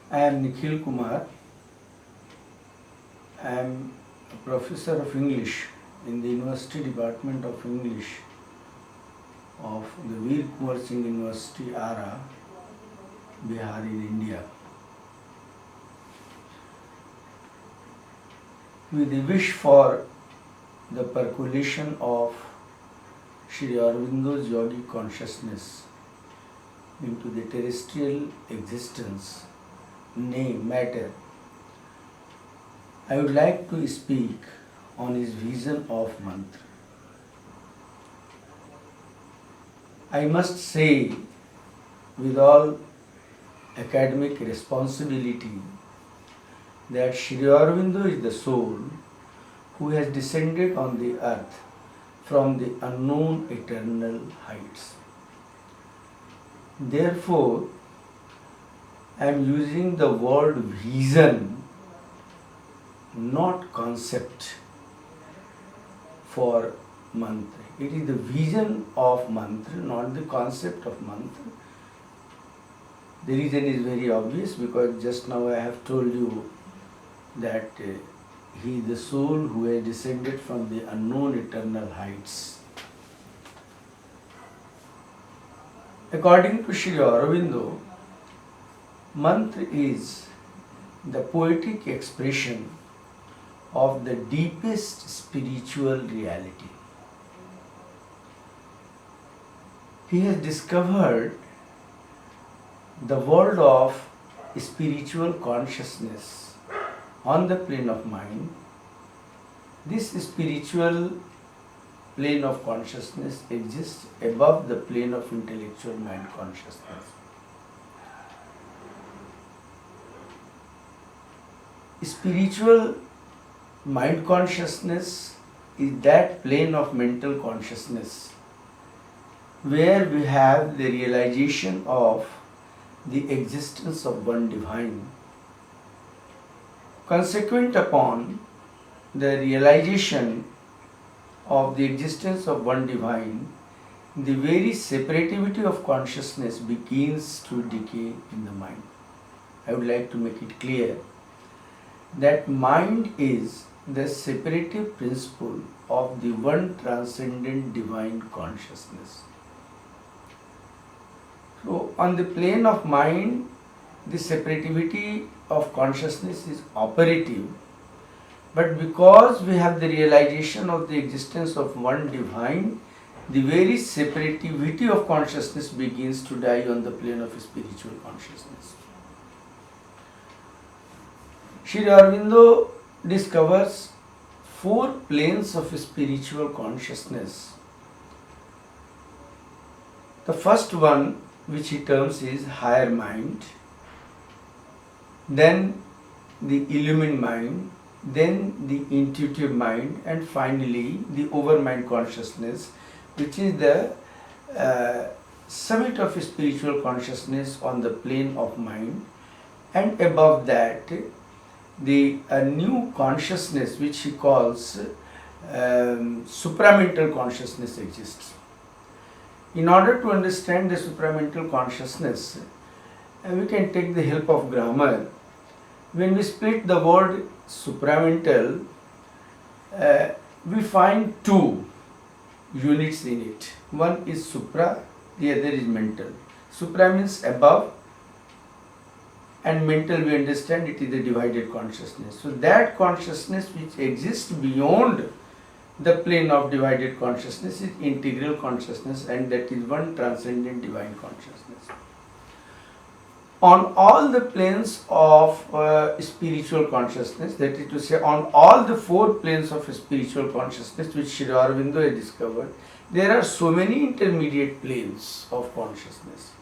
I am Nikhil Kumar. I am a professor of English in the University Department of English of the Veer Kunwar Singh University, Ara, Bihar in India. With the wish for the percolation of Sri Aurobindo's yogi consciousness into the terrestrial existence, nay, matter, I would like to speak on his vision of mantra. I must say, with all academic responsibility, that Sri Aurobindo is the soul who has descended on the earth from the unknown eternal heights. Therefore, I am using the word vision, not concept, for mantra. It is the vision of mantra, not the concept of mantra. The reason is very obvious because just now I have told you that he is the soul who has descended from the unknown eternal heights. According to Sri Aurobindo, mantra is the poetic expression of the deepest spiritual reality. He has discovered the world of spiritual consciousness on the plane of mind. This spiritual plane of consciousness exists above the plane of intellectual mind consciousness. Spiritual mind consciousness is that plane of mental consciousness where we have the realization of the existence of one divine. Consequent upon the realization of the existence of one divine, the very separativity of consciousness begins to decay in the mind. I would like to make it clear that mind is the separative principle of the one transcendent divine consciousness. So, on the plane of mind, the separativity of consciousness is operative, but because we have the realization of the existence of one divine, the very separativity of consciousness begins to die on the plane of spiritual consciousness. Sri Aurobindo discovers 4 planes of spiritual consciousness. The first one, which he terms is higher mind, then the illumined mind, then the intuitive mind, and finally the overmind consciousness, which is the summit of spiritual consciousness on the plane of mind, and above that the new consciousness which he calls supramental consciousness exists. In order to understand the supramental consciousness, we can take the help of grammar. When we split the word supramental, we find 2 units in it. One is supra, the other is mental. Supra means above, and mental we understand it is the divided consciousness. So that consciousness which exists beyond the plane of divided consciousness is integral consciousness, and that is one transcendent divine consciousness. On all the planes of spiritual consciousness, that is to say, on all the 4 planes of spiritual consciousness which Sri Aurobindo has discovered, there are so many intermediate planes of consciousness.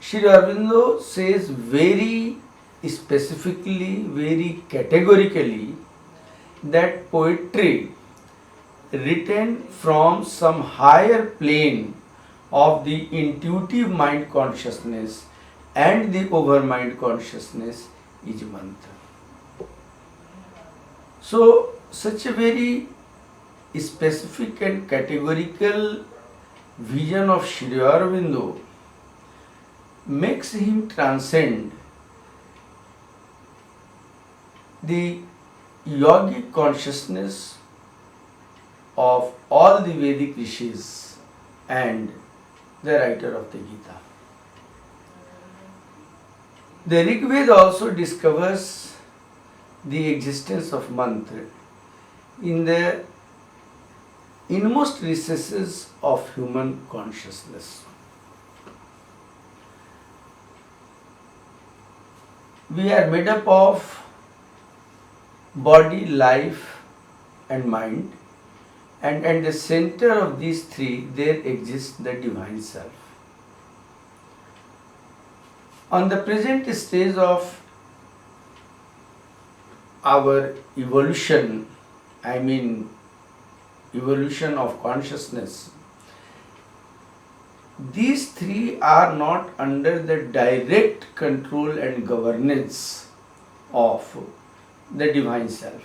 Sri Aurobindo says very specifically, very categorically, that poetry written from some higher plane of the intuitive mind consciousness and the overmind consciousness is mantra. So, such a very specific and categorical vision of Sri Aurobindo makes him transcend the yogic consciousness of all the Vedic rishis and the writer of the Gita. The Rig Veda also discovers the existence of mantra in the inmost recesses of human consciousness. We are made up of body, life and mind, and at the center of these three there exists the divine self. On the present stage of our evolution, evolution of consciousness, these three are not under the direct control and governance of the divine self.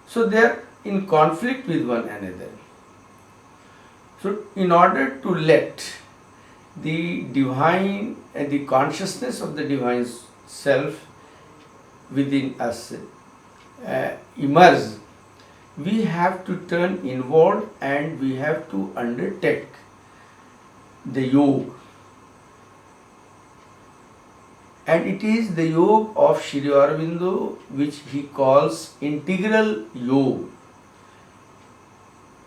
So they are in conflict with one another. So in order to let the divine and the consciousness of the divine self within us emerge, we have to turn inward and we have to undertake the yoga. And it is the yoga of Sri Aurobindo which he calls integral yoga.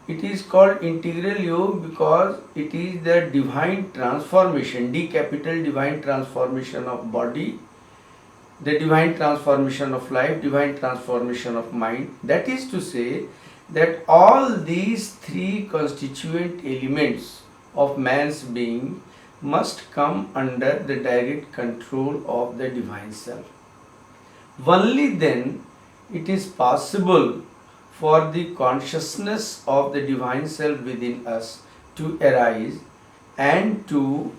It is called integral yoga because it is the divine transformation, D capital divine transformation of body, the divine transformation of life, divine transformation of mind. That is to say that all these three constituent elements of man's being must come under the direct control of the divine self. Only then it is possible for the consciousness of the divine self within us to arise and to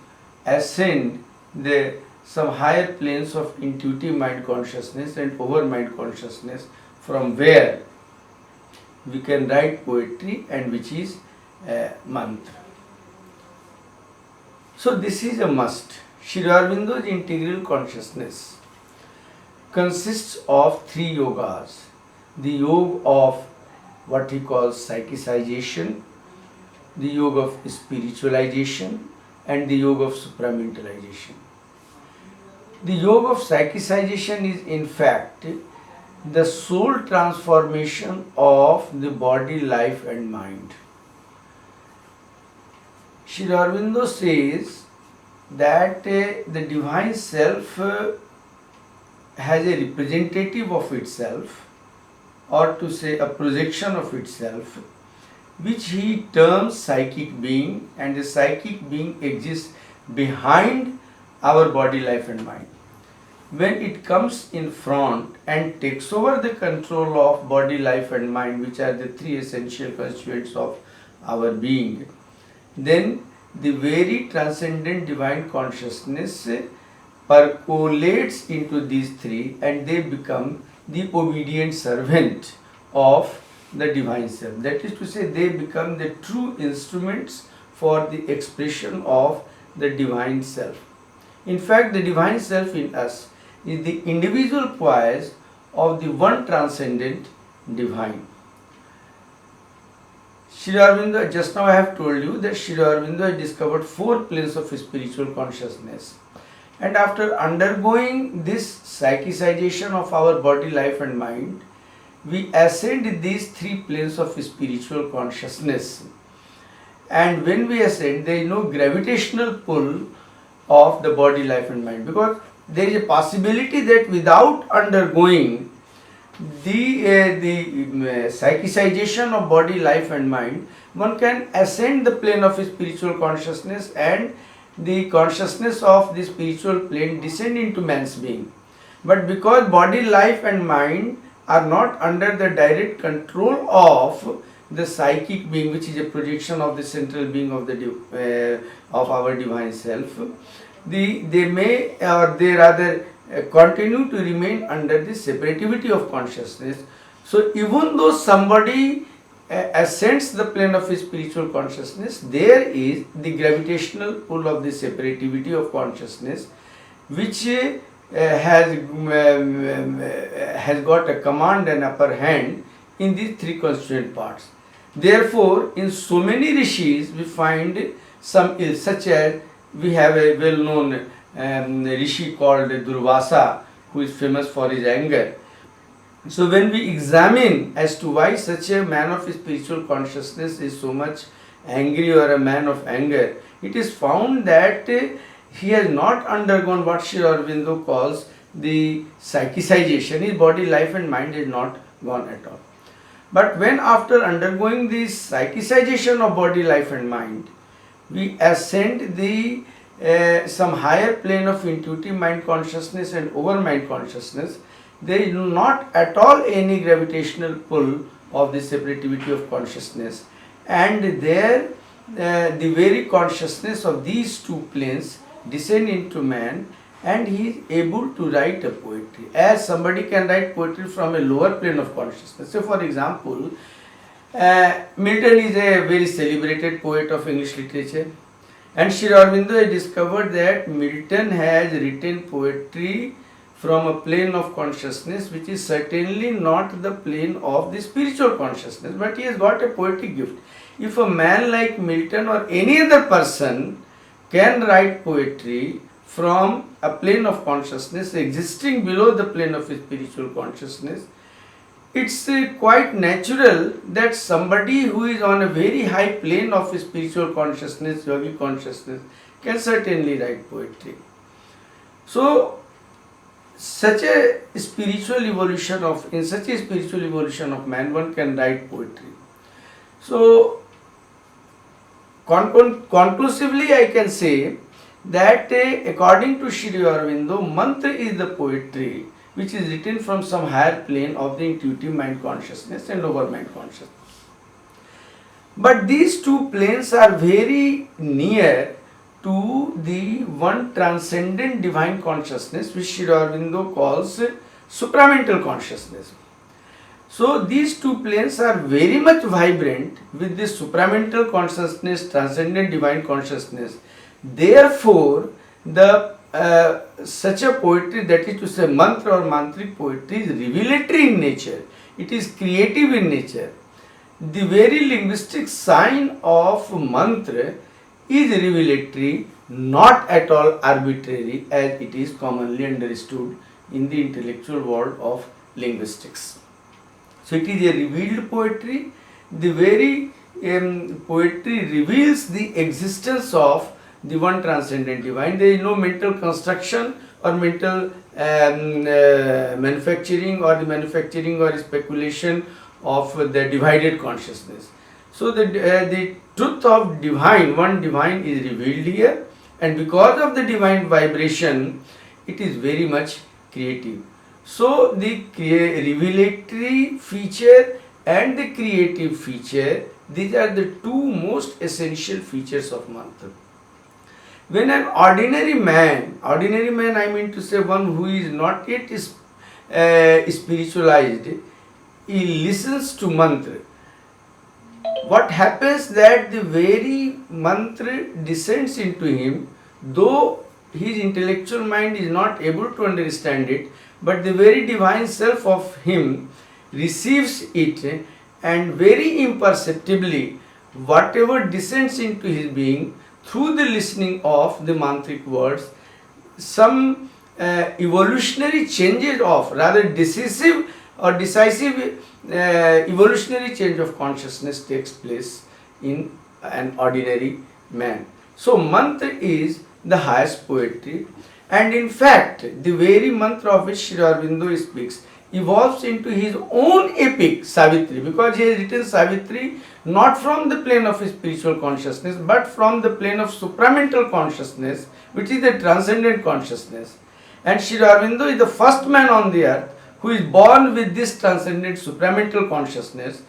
ascend the some higher planes of intuitive mind consciousness and over mind consciousness, from where we can write poetry and which is a mantra. So this is a must. Sri Aurobindo's integral consciousness consists of three yogas. The yoga of what he calls psychicization, the yoga of spiritualization and the yoga of supramentalization. The yoga of psychicization is in fact the soul transformation of the body, life and mind. Sri Aurobindo says that the divine self has a representative of itself, or to say a projection of itself, which he terms psychic being, and the psychic being exists behind our body, life and mind. When it comes in front and takes over the control of body, life and mind, which are the three essential constituents of our being, then the very transcendent divine consciousness percolates into these three and they become the obedient servant of the divine self. That is to say, they become the true instruments for the expression of the divine self. In fact, the divine self in us is the individual poise of the one transcendent divine. Sri Aurobindo, just now I have told you that Sri Aurobindo has discovered 4 planes of spiritual consciousness. And after undergoing this psychicization of our body, life and mind, we ascend these 3 planes of spiritual consciousness. And when we ascend, there is no gravitational pull of the body, life and mind, because there is a possibility that without undergoing the psychicization of body, life and mind, one can ascend the plane of spiritual consciousness and the consciousness of the spiritual plane descend into man's being. But because body, life and mind are not under the direct control of the psychic being, which is a projection of the central being of the of our divine self, they may or they rather continue to remain under the separativity of consciousness. So even though somebody ascends the plane of his spiritual consciousness, there is the gravitational pull of the separativity of consciousness, which has got a command and upper hand in these three constituent parts. Therefore, in so many rishis, we find some ills, such as we have a well-known rishi called Durvasa, who is famous for his anger. So when we examine as to why such a man of spiritual consciousness is so much angry or a man of anger, it is found that he has not undergone what Sri Aurobindo calls the psychicization. His body, life and mind is not gone at all. But when after undergoing the psychicization of body, life and mind, we ascend the some higher plane of intuitive mind consciousness and over mind consciousness, there is not at all any gravitational pull of the separativity of consciousness, and there the very consciousness of these two planes descend into man, and he is able to write a poetry as somebody can write poetry from a lower plane of consciousness. So for example, Milton is a very celebrated poet of English literature, and Sri Aurobindo has discovered that Milton has written poetry from a plane of consciousness which is certainly not the plane of the spiritual consciousness, but he has got a poetic gift. If a man like Milton or any other person can write poetry from a plane of consciousness existing below the plane of spiritual consciousness, it's quite natural that somebody who is on a very high plane of spiritual consciousness, yogi consciousness, can certainly write poetry. So, in such a spiritual evolution of man, one can write poetry. So, conclusively, I can say that according to Sri Aurobindo, mantra is the poetry which is written from some higher plane of the intuitive mind consciousness and over mind consciousness. But these two planes are very near to the one transcendent divine consciousness which Sri Aurobindo calls supramental consciousness. So these two planes are very much vibrant with this supramental consciousness, transcendent divine consciousness. Therefore, the such a poetry, that is to say mantra or mantric poetry, is revelatory in nature. It is creative in nature. The very linguistic sign of mantra is revelatory, not at all arbitrary as it is commonly understood in the intellectual world of linguistics. So it is a revealed poetry. The very poetry reveals the existence of the one transcendent divine. There is no mental construction or mental manufacturing or the manufacturing or speculation of the divided consciousness. So the truth of divine, one divine, is revealed here, and because of the divine vibration, it is very much creative. So the revelatory feature and the creative feature, these are the two most essential features of mantra. When an ordinary man I mean to say one who is not yet spiritualized, he listens to mantra, what happens that the very mantra descends into him, though his intellectual mind is not able to understand it, but the very divine self of him receives it, and very imperceptibly whatever descends into his being through the listening of the mantric words, some evolutionary changes of, rather decisive evolutionary change of consciousness takes place in an ordinary man. So mantra is the highest poetry, and in fact the very mantra of which Sri Aurobindo speaks evolves into his own epic Savitri, because he has written Savitri not from the plane of spiritual consciousness but from the plane of supramental consciousness, which is the transcendent consciousness. And Sri Aurobindo is the first man on the earth who is born with this transcendent supramental consciousness.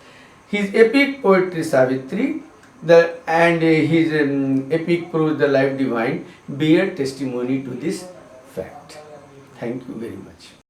His epic poetry Savitri and his epic prose The Life Divine bear testimony to this fact. Thank you very much.